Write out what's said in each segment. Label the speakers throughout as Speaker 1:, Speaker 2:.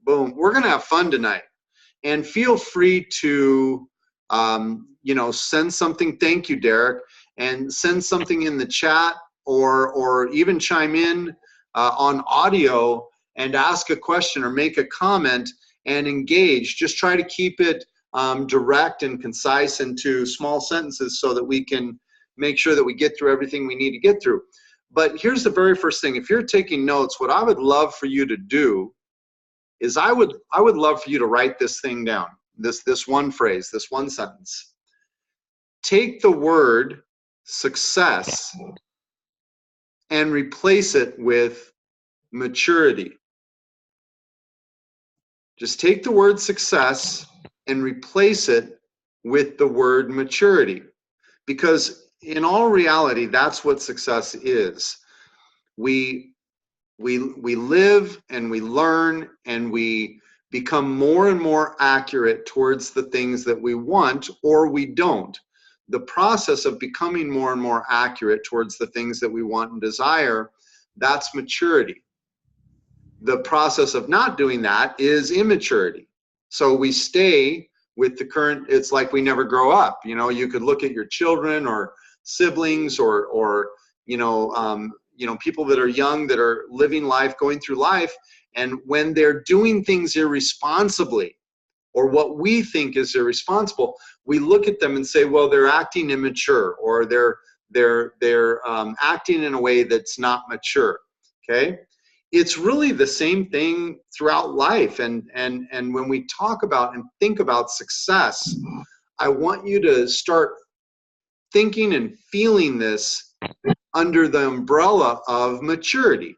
Speaker 1: Boom. We're going to have fun tonight. And feel free to, you know, send something. Thank you, Derek. And send something in the chat, or even chime in on audio and ask a question or make a comment and engage. Just try to keep it direct and concise into small sentences so that we can make sure that we get through everything we need to get through. But here's the very first thing. If you're taking notes, what I would love for you to do is I would love for you to write this thing down, this one phrase, this one sentence. Take the word success and replace it with maturity. Just take the word success and replace it with the word maturity. Because in all reality, that's what success is. We live and we learn and we become more and more accurate towards the things that we want or we don't. The process of becoming more and more accurate towards the things that we want and desire, that's maturity. The process of not doing that is immaturity. So we stay with the current, it's like we never grow up. You know, you could look at your children or siblings or people that are young, that are living life, going through life, and when they're doing things irresponsibly, or what we think is irresponsible, we look at them and say, well, they're acting immature, or they're acting in a way that's not mature. Okay, it's really the same thing throughout life. And when we talk about and think about success, I want you to start thinking and feeling this under the umbrella of maturity.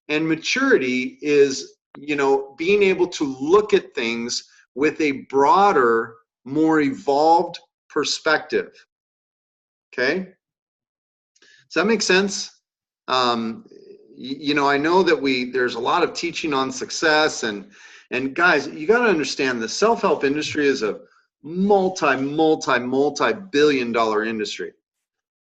Speaker 1: And maturity is, you know, being able to look at things with a broader, more evolved perspective. Okay? Does that make sense? You know, I know that there's a lot of teaching on success, and guys, you got to understand the self-help industry is a multi-billion-dollar industry,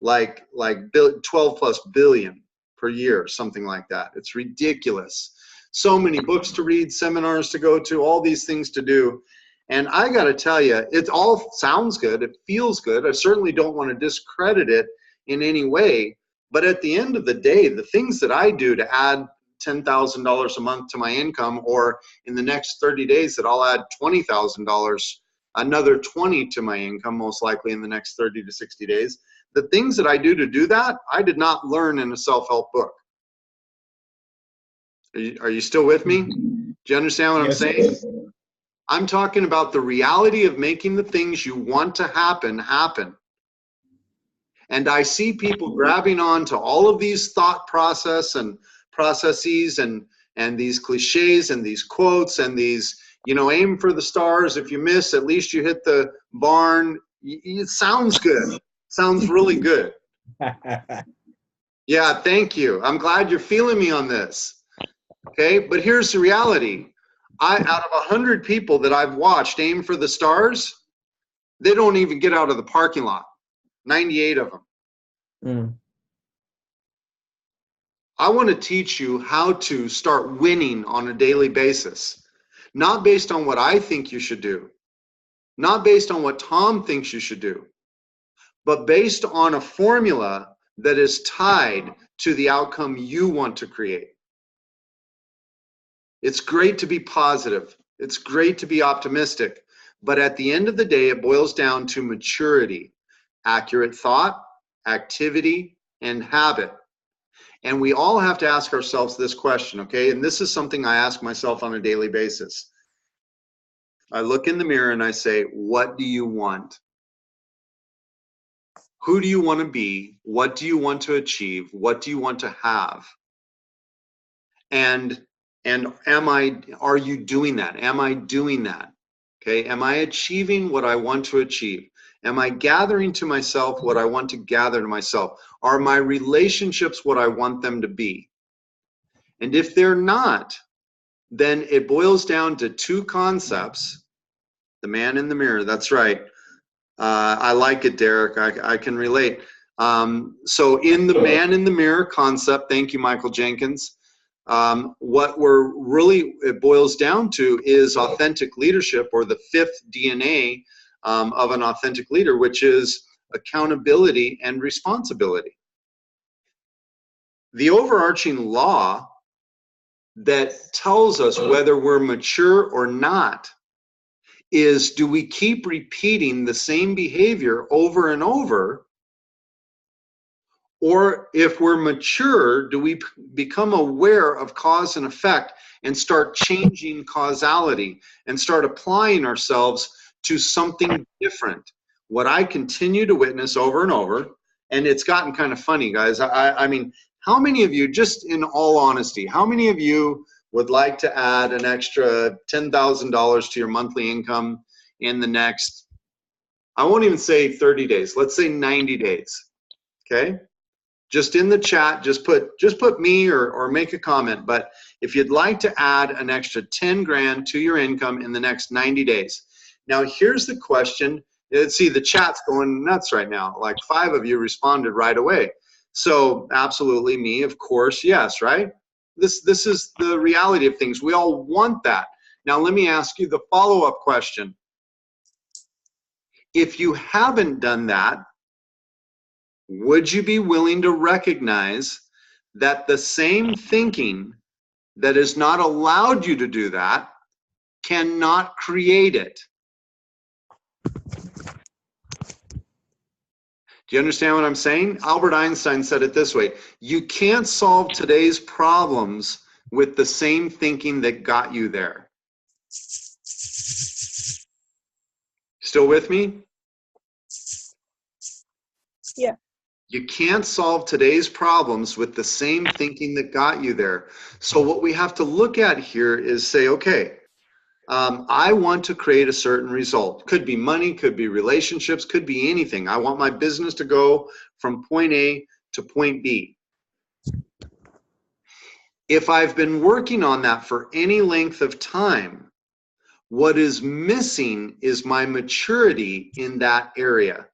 Speaker 1: like 12 plus billion per year, something like that. It's ridiculous. So many books to read, seminars to go to, all these things to do. And I got to tell you, it all sounds good. It feels good. I certainly don't want to discredit it in any way. But at the end of the day, the things that I do to add $10,000 a month to my income, or in the next 30 days that I'll add $20,000, another 20 to my income, most likely in the next 30 to 60 days. The things that I do to do that, I did not learn in a self-help book. Are you still with me? Do you understand what I'm saying? I'm talking about the reality of making the things you want to happen, happen. And I see people grabbing on to all of these thought processes and these cliches and these quotes and these, you know, aim for the stars. If you miss, at least you hit the barn. It sounds good. Sounds really good. Yeah, thank you. I'm glad you're feeling me on this. Okay, but here's the reality. Out of 100 people that I've watched aim for the stars, they don't even get out of the parking lot. 98 of them. I want to teach you how to start winning on a daily basis, not based on what I think you should do, not based on what Tom thinks you should do, but based on a formula that is tied to the outcome you want to create. It's great to be positive. It's great to be optimistic. But at the end of the day, it boils down to maturity, accurate thought, activity, and habit. And we all have to ask ourselves this question, okay? And this is something I ask myself on a daily basis. I look in the mirror and I say, what do you want? Who do you want to be? What do you want to achieve? What do you want to have? And are you doing that? Am I doing that? Okay, am I achieving what I want to achieve? Am I gathering to myself what I want to gather to myself? Are my relationships what I want them to be? And if they're not, then it boils down to two concepts. The man in the mirror, that's right. I like it, Derek. I can relate. So in the man in the mirror concept, thank you, Michael Jenkins, What it boils down to is authentic leadership, or the fifth DNA of an authentic leader, which is accountability and responsibility. The overarching law that tells us whether we're mature or not is, do we keep repeating the same behavior over and over? Or if we're mature, do we become aware of cause and effect and start changing causality and start applying ourselves to something different? What I continue to witness over and over, and it's gotten kind of funny, guys. I mean, how many of you, just in all honesty, how many of you would like to add an extra $10,000 to your monthly income in the next, I won't even say 30 days, let's say 90 days, okay? Just in the chat, just put me or make a comment. But if you'd like to add an extra 10 grand to your income in the next 90 days. Now, here's the question. See, the chat's going nuts right now. Like 5 of you responded right away. So absolutely, me, of course, yes, right? This is the reality of things. We all want that. Now, let me ask you the follow-up question. If you haven't done that, would you be willing to recognize that the same thinking that has not allowed you to do that cannot create it? Do you understand what I'm saying? Albert Einstein said it this way: you can't solve today's problems with the same thinking that got you there. Still with me?
Speaker 2: Yeah.
Speaker 1: You can't solve today's problems with the same thinking that got you there. So what we have to look at here is say, okay, I want to create a certain result. Could be money, could be relationships, could be anything. I want my business to go from point A to point B. If I've been working on that for any length of time, what is missing is my maturity in that area.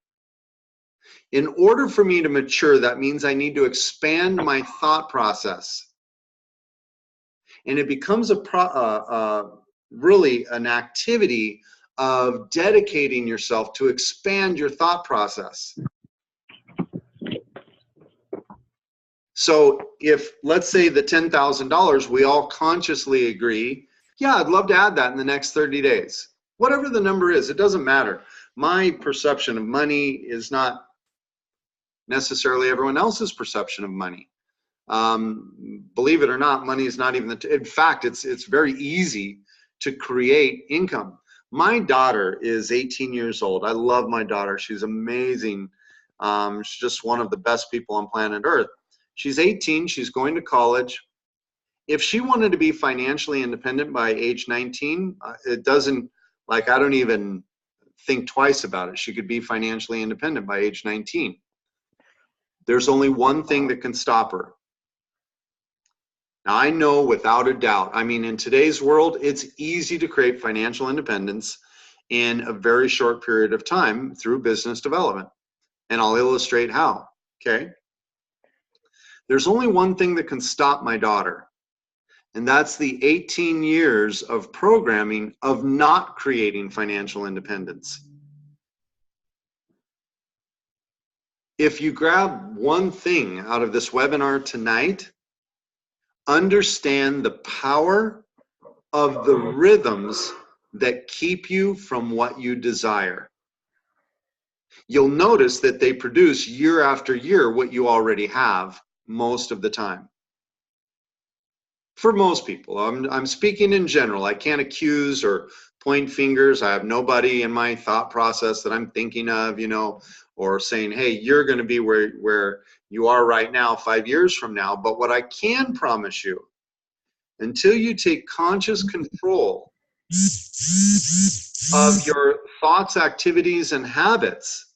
Speaker 1: In order for me to mature, that means I need to expand my thought process. And it becomes really an activity of dedicating yourself to expand your thought process. So if, let's say, the $10,000, we all consciously agree, yeah, I'd love to add that in the next 30 days. Whatever the number is, it doesn't matter. My perception of money is not necessarily everyone else's perception of money. Believe it or not, money is not even in fact, it's very easy to create income. My daughter is 18 years old. I love my daughter. She's amazing. She's just one of the best people on planet Earth. She's 18. She's going to college. If she wanted to be financially independent by age 19, it doesn't, like, I don't even think twice about it. She could be financially independent by age 19. There's only one thing that can stop her. Now, I know without a doubt, I mean, in today's world, it's easy to create financial independence in a very short period of time through business development. And I'll illustrate how, okay? There's only one thing that can stop my daughter, and that's the 18 years of programming of not creating financial independence. If you grab one thing out of this webinar tonight, understand the power of the rhythms that keep you from what you desire. You'll notice that they produce year after year what you already have most of the time. For most people, I'm speaking in general. I can't accuse or point fingers. I have nobody in my thought process that I'm thinking of, you know, or saying, hey, you're going to be where you are right now 5 years from now. But what I can promise you, until you take conscious control of your thoughts, activities, and habits,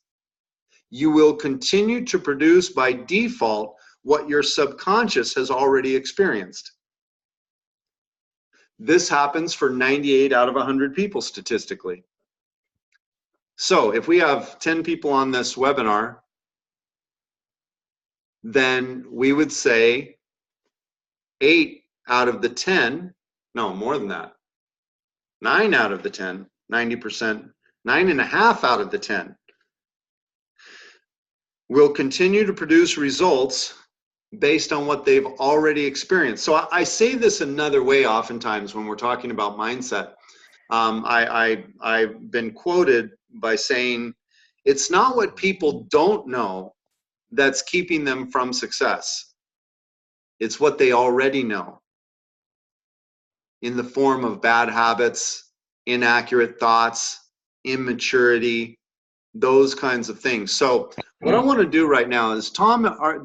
Speaker 1: you will continue to produce by default what your subconscious has already experienced. This happens for 98 out of 100 people statistically. So if we have 10 people on this webinar, then we would say 8 out of the 10, no, more than that, 9 out of the 10, 90%, 9.5 out of the 10 will continue to produce results based on what they've already experienced. So I say this another way oftentimes when we're talking about mindset. I've been quoted by saying, it's not what people don't know that's keeping them from success. It's what they already know in the form of bad habits, inaccurate thoughts, immaturity, those kinds of things. So what I want to do right now is,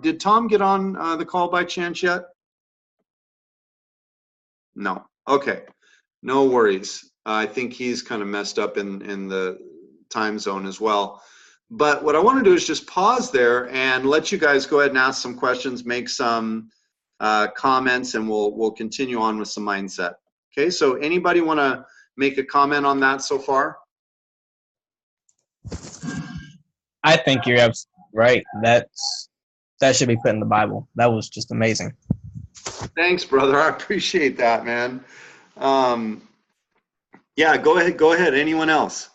Speaker 1: did Tom get on the call by chance yet? No. Okay. No worries. I think he's kind of messed up in the time zone as well. But what I want to do is just pause there and let you guys go ahead and ask some questions, make some comments, and we'll continue on with some mindset. Okay, so anybody want to make a comment on that so far?
Speaker 2: I think you're absolutely right. That should be put in the Bible. That was just amazing.
Speaker 1: Thanks, brother. I appreciate that, man. Yeah, go ahead. Anyone else?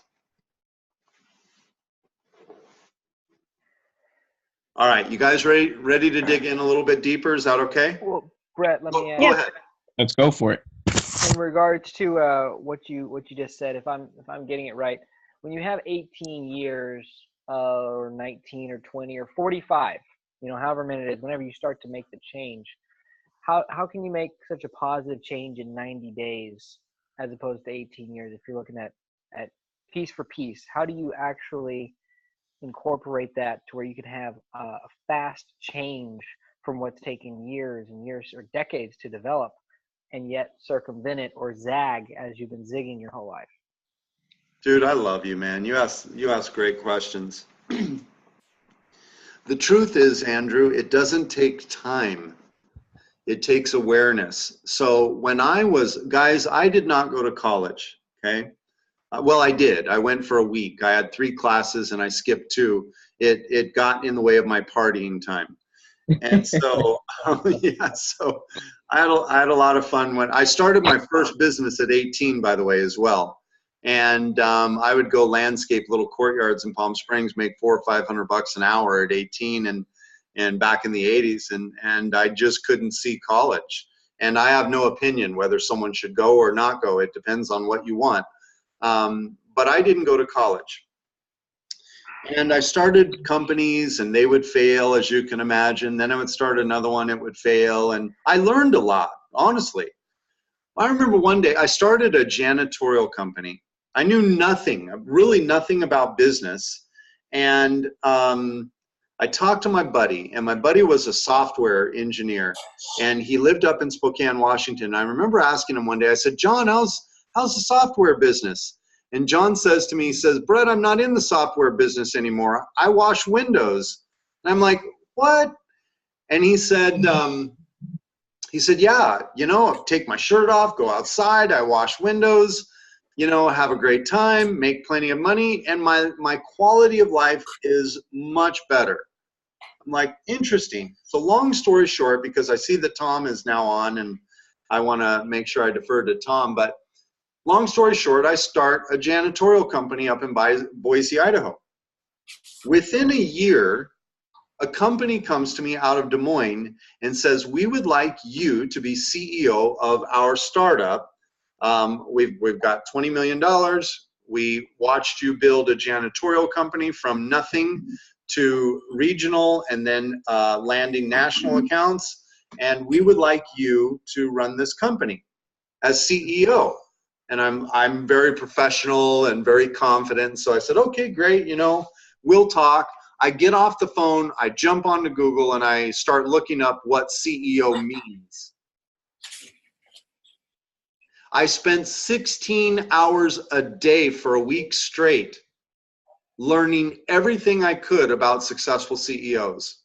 Speaker 1: All right, you guys ready to dig in a little bit deeper? Is that okay?
Speaker 3: Well, Brett, let me ask.
Speaker 1: Go ahead.
Speaker 2: Let's go for it.
Speaker 3: In regards to what you just said, if I'm getting it right, when you have 18 years or 19 or 20 or 45, however many it is, whenever you start to make the change, how can you make such a positive change in 90 days as opposed to 18 years? If you're looking at piece for piece, how do you actually incorporate that to where you can have a fast change from what's taking years and years or decades to develop, and yet circumvent it or zag as you've been zigging your whole life?
Speaker 1: Dude, I love you, man. You ask great questions. The truth is, Andrew, it doesn't take time. It takes awareness. So when guys, I did not go to college, okay? Well, I did. I went for a week. I had 3 classes and I skipped 2. It got in the way of my partying time. And so, yeah, so I had a lot of fun when I started my first business at 18, by the way, as well. And I would go landscape little courtyards in Palm Springs, make $400 or $500 an hour at 18, and back in the 80s, and I just couldn't see college. And I have no opinion whether someone should go or not go. It depends on what you want. But I didn't go to college. And I started companies and they would fail, as you can imagine. Then I would start another one, it would fail. And I learned a lot, honestly. I remember one day I started a janitorial company. I knew nothing, really nothing about business. And I talked to my buddy, and my buddy was a software engineer, and he lived up in Spokane, Washington. I remember asking him one day, I said, John, how's the software business? And John says to me, he says, Brett, I'm not in the software business anymore. I wash windows. And I'm like, what? And he said, yeah, I take my shirt off, go outside, I wash windows, have a great time, make plenty of money, and my quality of life is much better. I'm like, interesting. So long story short, because I see that Tom is now on and I want to make sure I defer to Tom, but long story short, I start a janitorial company up in Boise, Idaho. Within a year, a company comes to me out of Des Moines and says, we would like you to be CEO of our startup. We've got $20 million. We watched you build a janitorial company from nothing to regional and then landing national accounts. And we would like you to run this company as CEO. And I'm very professional and very confident. So I said, okay, great. We'll talk. I get off the phone, I jump onto Google, and I start looking up what CEO means. I spent 16 hours a day for a week straight learning everything I could about successful CEOs.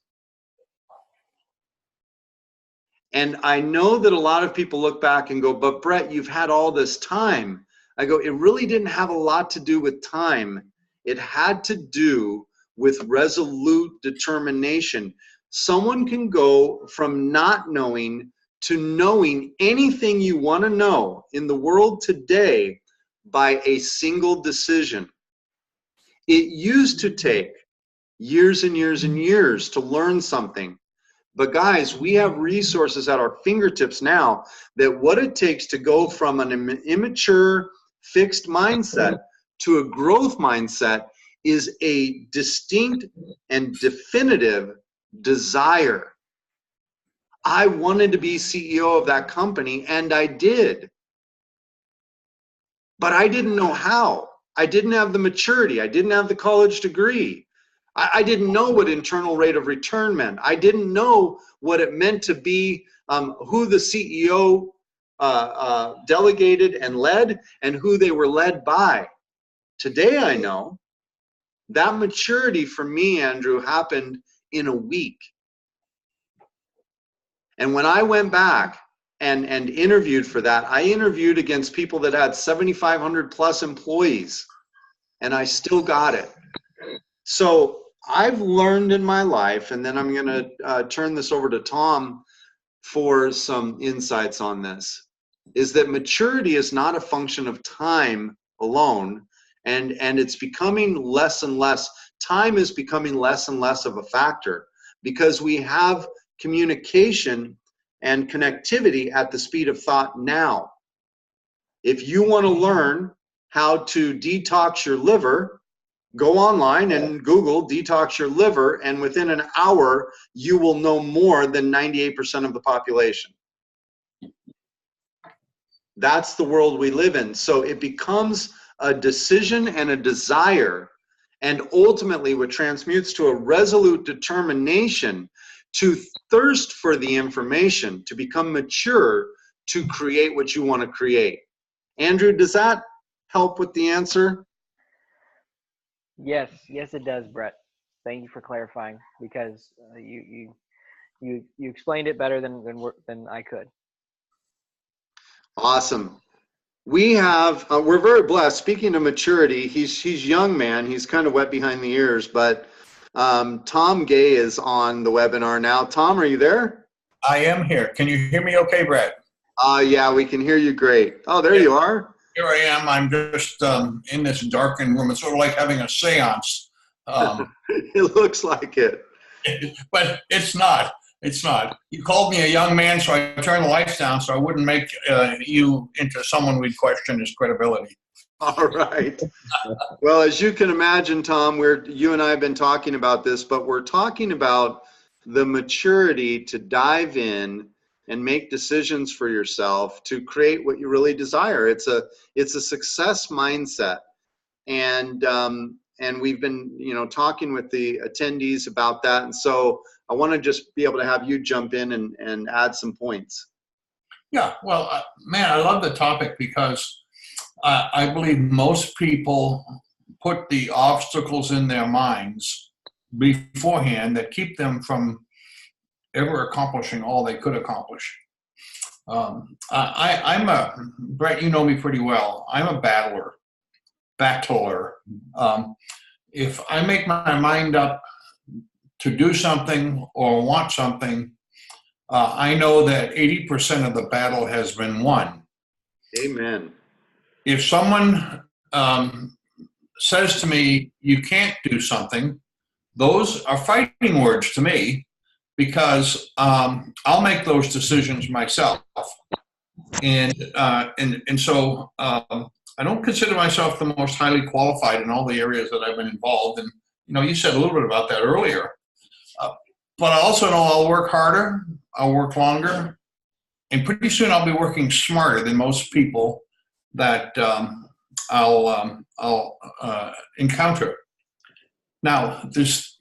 Speaker 1: And I know that a lot of people look back and go, but Brett, you've had all this time. I go, it really didn't have a lot to do with time. It had to do with resolute determination. Someone can go from not knowing to knowing anything you want to know in the world today by a single decision. It used to take years and years and years to learn something. But guys, we have resources at our fingertips now that what it takes to go from an immature, fixed mindset to a growth mindset is a distinct and definitive desire. I wanted to be CEO of that company, and I did. But I didn't know how. I didn't have the maturity. I didn't have the college degree. I didn't know what internal rate of return meant. I didn't know what it meant to be who the CEO delegated and led and who they were led by. Today I know. That maturity for me, Andrew, happened in a week. And when I went back and interviewed for that, I interviewed against people that had 7,500 plus employees, and I still got it. So I've learned in my life, and then I'm going to turn this over to Tom for some insights on this, is that maturity is not a function of time alone, and it's becoming less and less. Time is becoming less and less of a factor because we have communication and connectivity at the speed of thought now. If you want to learn how to detox your liver, go online and Google detox your liver, and within an hour, you will know more than 98% of the population. That's the world we live in. So it becomes a decision and a desire, and ultimately what transmutes to a resolute determination to thirst for the information, to become mature, to create what you want to create. Andrew, does that help with the answer?
Speaker 3: Yes, it does, Brett. Thank you for clarifying, because you explained it better than I could.
Speaker 1: Awesome. We have we're very blessed. Speaking of maturity, he's young man. He's kind of wet behind the ears, but Tom Gay is on the webinar now. Tom, are you there?
Speaker 4: I am here. Can you hear me okay, Brett?
Speaker 1: Yeah, we can hear you great. Oh, there you are.
Speaker 4: Here I am. I'm just in this darkened room. It's sort of like having a seance.
Speaker 1: It looks like it.
Speaker 4: But it's not. It's not. You called me a young man, so I turned the lights down so I wouldn't make you into someone we'd question his credibility.
Speaker 1: All right. Well, as you can imagine, Tom, you and I have been talking about this, but we're talking about the maturity to dive in and make decisions for yourself to create what you really desire. It's a success mindset, and we've been talking with the attendees about that, and so I want to just be able to have you jump in and add some points.
Speaker 4: Yeah, well, man, I love the topic because I believe most people put the obstacles in their minds beforehand that keep them from ever accomplishing all they could accomplish. Brett, you know me pretty well. I'm a battler. If I make my mind up to do something or want something, I know that 80% of the battle has been won.
Speaker 1: Amen.
Speaker 4: If someone says to me, you can't do something, those are fighting words to me, because I'll make those decisions myself. And so I don't consider myself the most highly qualified in all the areas that I've been involved in. You said a little bit about that earlier. But I also know I'll work harder, I'll work longer, and pretty soon I'll be working smarter than most people that I'll encounter. Now, there's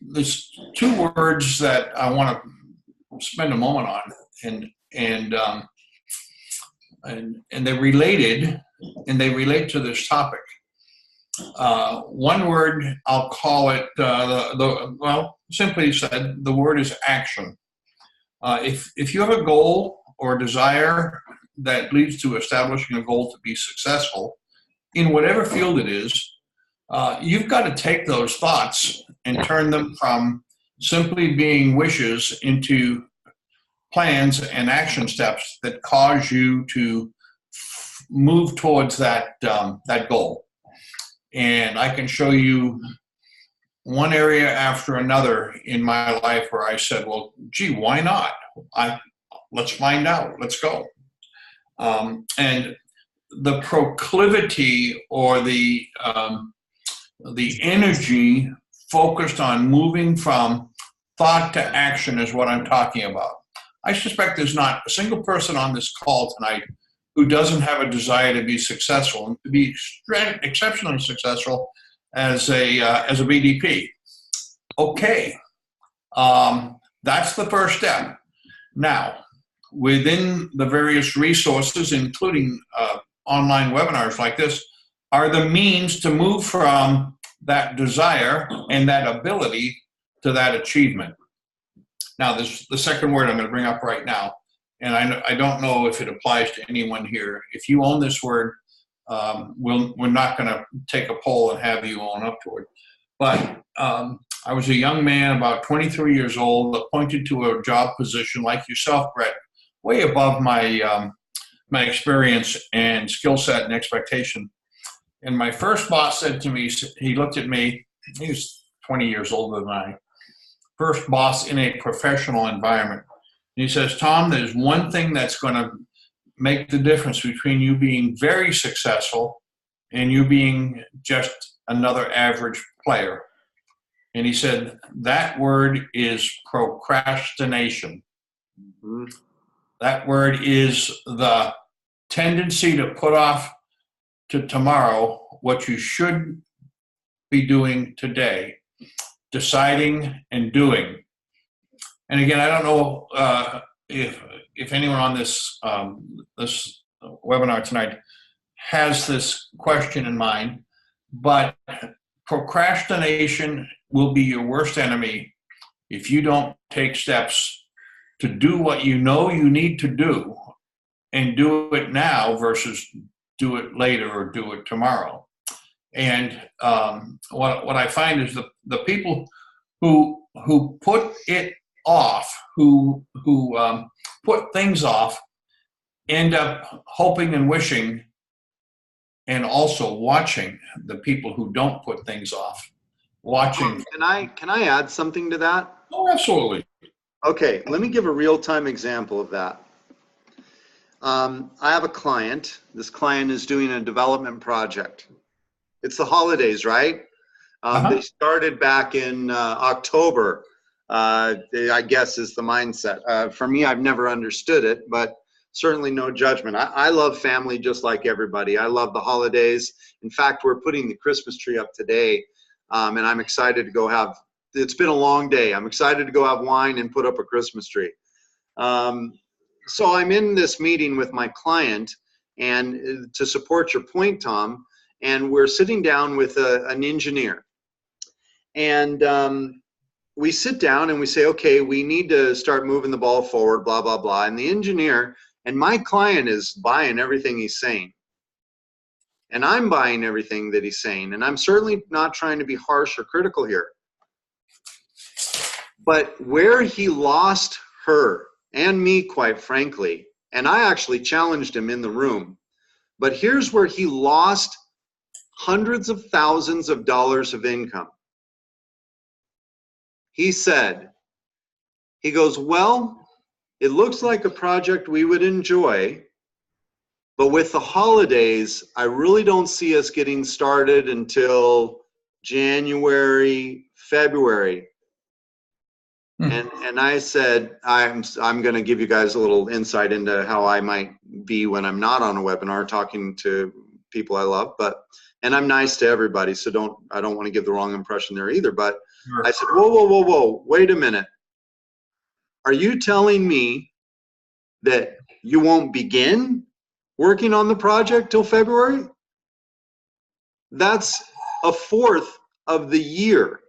Speaker 4: two words that I want to spend a moment on, and they're related, and they relate to this topic. One word, I'll call it, simply said, the word is action. If you have a goal or desire that leads to establishing a goal to be successful, in whatever field it is, you've got to take those thoughts and turn them from simply being wishes into plans and action steps that cause you to move towards that that goal. And I can show you one area after another in my life where I said, well, gee, why not? Let's find out. Let's go. And the proclivity or the energy focused on moving from thought to action is what I'm talking about. I suspect there's not a single person on this call tonight who doesn't have a desire to be successful and to be exceptionally successful as a BDP. Okay, that's the first step. Now, within the various resources, including online webinars like this, are the means to move from that desire and that ability to that achievement. Now, this the second word I'm going to bring up right now, and I don't know if it applies to anyone here. If you own this word, we're not going to take a poll and have you own up to it. But I was a young man, about 23 years old, appointed to a job position like yourself, Brett, way above my my experience and skill set and expectation. And my first boss said to me, he looked at me, he was 20 years older than I, first boss in a professional environment. And he says, Tom, there's one thing that's going to make the difference between you being very successful and you being just another average player. And he said, that word is procrastination. Mm-hmm. That word is the tendency to put off to tomorrow what you should be doing today, deciding and doing. And again, I don't know if anyone on this this webinar tonight has this question in mind, but procrastination will be your worst enemy if you don't take steps to do what you know you need to do and do it now versus do it later or do it tomorrow. And what I find is the people who put it off, who put things off, end up hoping and wishing and also watching the people who don't put things off. Watching.
Speaker 1: Can I add something to that?
Speaker 4: Oh, absolutely.
Speaker 1: Okay, let me give a real-time example of that. I have a client. This client is doing a development project. It's the holidays, right? They started back in October, I guess is the mindset. For me, I've never understood it, but certainly no judgment. I love family just like everybody. I love the holidays. In fact, we're putting the Christmas tree up today, and I'm excited to go have, it's been a long day. I'm excited to go have wine and put up a Christmas tree. So I'm in this meeting with my client, and to support your point, Tom, and we're sitting down with an engineer. And we sit down and we say, okay, we need to start moving the ball forward, blah, blah, blah. And the engineer, and my client is buying everything he's saying. And I'm buying everything that he's saying. And I'm certainly not trying to be harsh or critical here. But where he lost her and me, quite frankly, and I actually challenged him in the room, but here's where he lost hundreds of thousands of dollars of income. He said, he goes, well, it looks like a project we would enjoy, but with the holidays, I really don't see us getting started until January, February. And I said, I'm going to give you guys a little insight into how I might be when I'm not on a webinar talking to people I love, and I'm nice to everybody, so I don't want to give the wrong impression there either. But sure. I said, whoa, wait a minute. Are you telling me that you won't begin working on the project till February? That's a fourth of the year,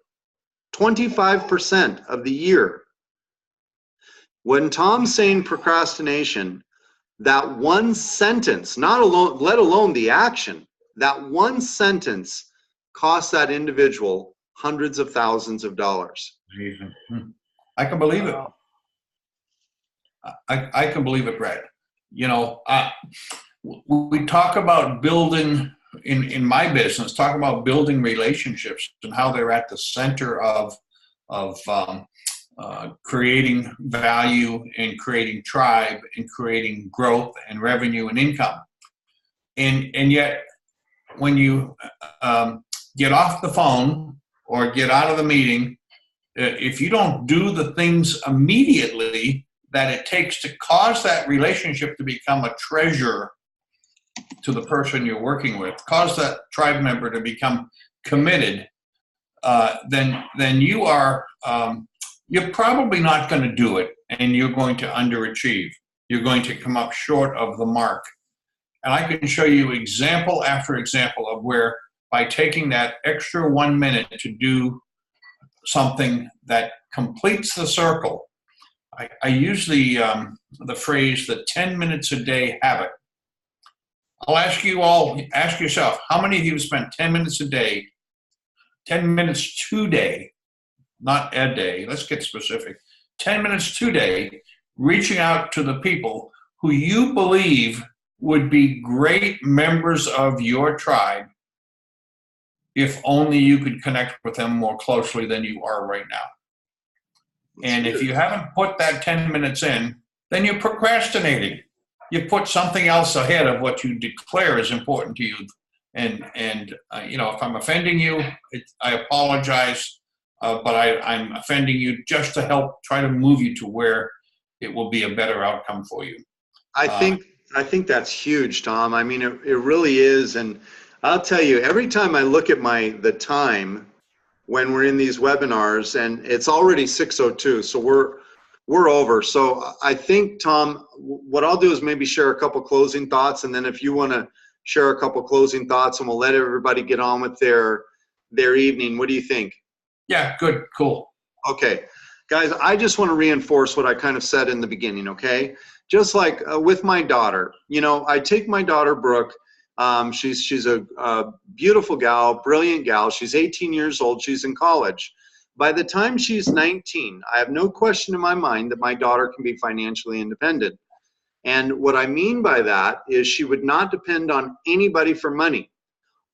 Speaker 1: 25% of the year. When Tom's saying procrastination, that one sentence, not alone, let alone the action, that one sentence costs that individual hundreds of thousands of dollars.
Speaker 4: I can believe it. I can believe it, Brad. You know, we talk about building in my business, talk about building relationships and how they're at the center of creating value and creating tribe and creating growth and revenue and income. And yet, when you get off the phone or get out of the meeting, if you don't do the things immediately that it takes to cause that relationship to become a treasure to the person you're working with, cause that tribe member to become committed, then you are you're probably not going to do it, and you're going to underachieve. You're going to come up short of the mark. And I can show you example after example of where, by taking that extra 1 minute to do something that completes the circle. I use the phrase, the 10 minutes a day habit. I'll ask you all, ask yourself, how many of you spent 10 minutes a day, 10 minutes today, not a day, let's get specific, 10 minutes today, reaching out to the people who you believe would be great members of your tribe if only you could connect with them more closely than you are right now. And if you haven't put that 10 minutes in, then you're procrastinating. You put something else ahead of what you declare is important to you. And you know, if I'm offending you, I apologize, but I'm offending you just to help try to move you to where it will be a better outcome for you.
Speaker 1: I think that's huge, Tom. I mean, it really is. And I'll tell you, every time I look at the time when we're in these webinars, and it's already 6:02, so we're over. So I think, Tom, what I'll do is maybe share a couple closing thoughts, and then if you want to share a couple closing thoughts, and we'll let everybody get on with their evening. What do you think?
Speaker 4: Yeah, good, cool.
Speaker 1: Okay, guys, I just want to reinforce what I kind of said in the beginning, okay? Just like with my daughter, you know, I take my daughter, Brooke. She's a beautiful gal, brilliant gal. She's 18 years old. She's in college. By the time she's 19, I have no question in my mind that my daughter can be financially independent. And what I mean by that is she would not depend on anybody for money.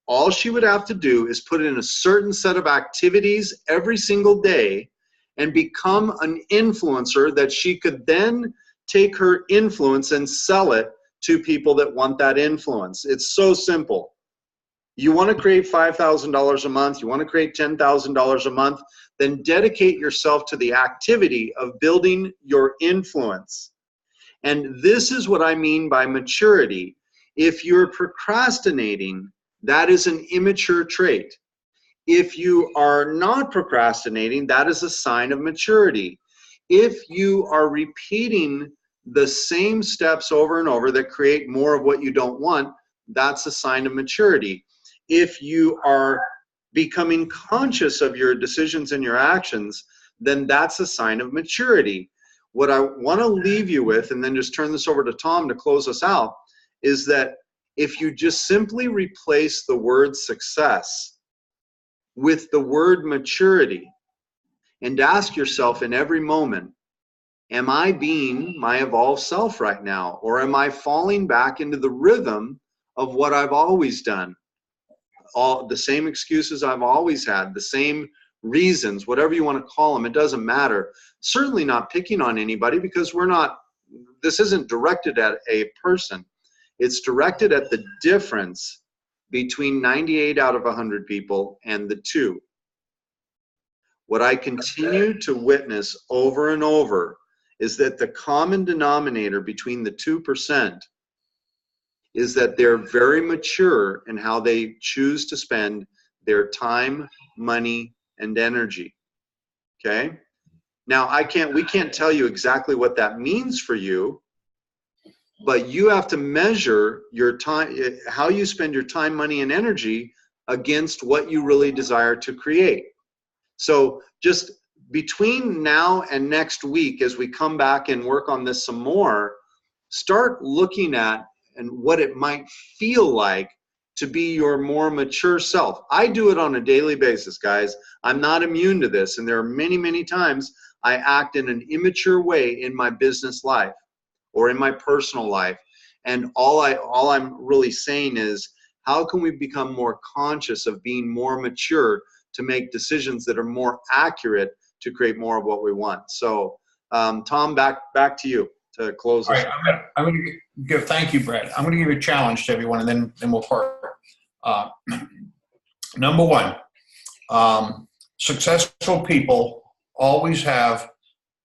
Speaker 1: All she would have to do is put in a certain set of activities every single day and become an influencer that she could then take her influence and sell it to people that want that influence. It's so simple. You want to create $5,000 a month, you want to create $10,000 a month, then dedicate yourself to the activity of building your influence. And this is what I mean by maturity. If you're procrastinating, that is an immature trait. If you are not procrastinating, that is a sign of maturity. If you are repeating the same steps over and over that create more of what you don't want, that's a sign of maturity. If you are becoming conscious of your decisions and your actions, then that's a sign of maturity. What I want to leave you with, and then just turn this over to Tom to close us out, is that if you just simply replace the word success with the word maturity and ask yourself in every moment, am I being my evolved self right now? Or am I falling back into the rhythm of what I've always done? All the same excuses I've always had, the same reasons, whatever you want to call them, it doesn't matter. Certainly not picking on anybody, because this isn't directed at a person. It's directed at the difference between 98 out of 100 people and the 2. What I continue to witness over and over is that the common denominator between the 2% is that they're very mature in how they choose to spend their time, money, and energy. Okay? Now, we can't tell you exactly what that means for you, but you have to measure your time, how you spend your time, money, and energy against what you really desire to create. So just between now and next week, as we come back and work on this some more, start looking at and what it might feel like to be your more mature self. I do it on a daily basis, guys. I'm not immune to this, and there are many, many times I act in an immature way in my business life or in my personal life. And all I'm really saying is, how can we become more conscious of being more mature to make decisions that are more accurate to create more of what we want? So, Tom, back to you to close
Speaker 4: All
Speaker 1: this.
Speaker 4: right, I'm going to give, thank you, Brad. I'm going to give you a challenge to everyone, and then we'll part. Number one, successful people always have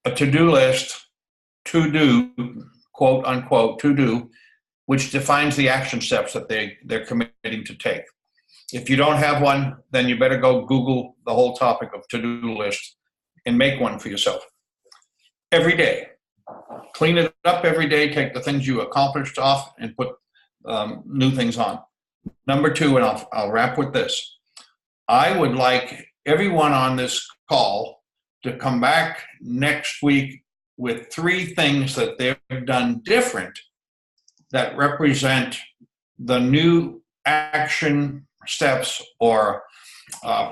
Speaker 4: a to-do list, to do, quote unquote, to do, which defines the action steps that they're committing to take. If you don't have one, then you better go Google the whole topic of to-do list and make one for yourself. Every day. Clean it up every day, take the things you accomplished off and put new things on. Number two, and I'll wrap with this. I would like everyone on this call to come back next week with 3 things that they've done different that represent the new action steps or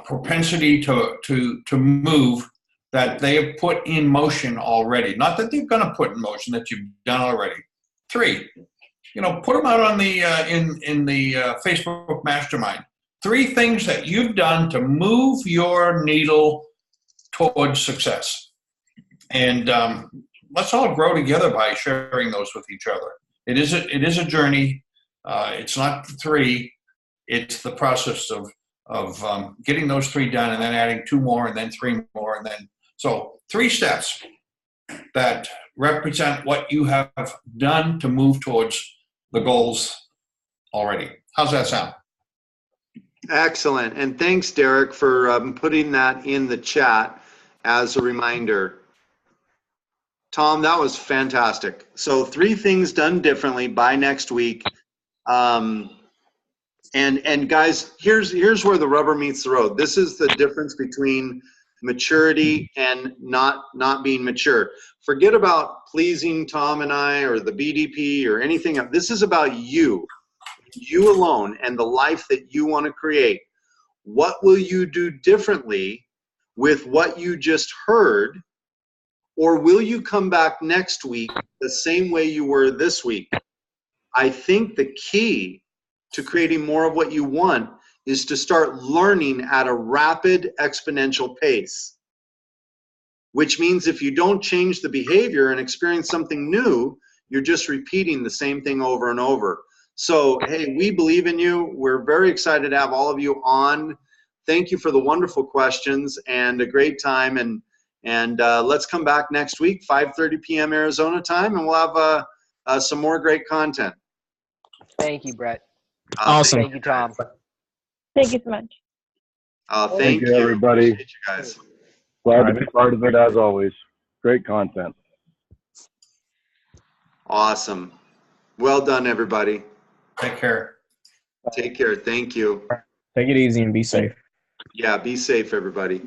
Speaker 4: propensity to move that they have put in motion already. Not that they're going to put in motion, that you've done already. 3, put them out on the in the Facebook Mastermind. 3 things that you've done to move your needle towards success. And let's all grow together by sharing those with each other. It is a journey. It's not 3. It's the process of getting those 3 done and then adding 2 more and then 3 more and then. So 3 steps that represent what you have done to move towards the goals already. How's that sound?
Speaker 1: Excellent. And thanks, Derek, for putting that in the chat as a reminder. Tom, that was fantastic. So 3 things done differently by next week. And guys, here's where the rubber meets the road. This is the difference between maturity and not being mature. Forget about pleasing Tom and I or the BDP or anything else. This is about you alone and the life that you want to create. What will you do differently with what you just heard? Or will you come back next week the same way you were this week? I think the key to creating more of what you want is to start learning at a rapid exponential pace, which means if you don't change the behavior and experience something new, you're just repeating the same thing over and over. So, hey, we believe in you. We're very excited to have all of you on. Thank you for the wonderful questions and a great time. And let's come back next week, 5:30 p.m. Arizona time, and we'll have some more great content.
Speaker 3: Thank you, Brett.
Speaker 2: Awesome.
Speaker 3: Thank you, Tom.
Speaker 5: Thank you so much.
Speaker 1: Thank you,
Speaker 6: everybody.
Speaker 1: Appreciate you guys.
Speaker 6: Glad to be part of it as always. Great content.
Speaker 1: Awesome. Well done, everybody.
Speaker 4: Take care.
Speaker 1: Take care. Thank you.
Speaker 2: Take it easy and be safe.
Speaker 1: Yeah, be safe, everybody.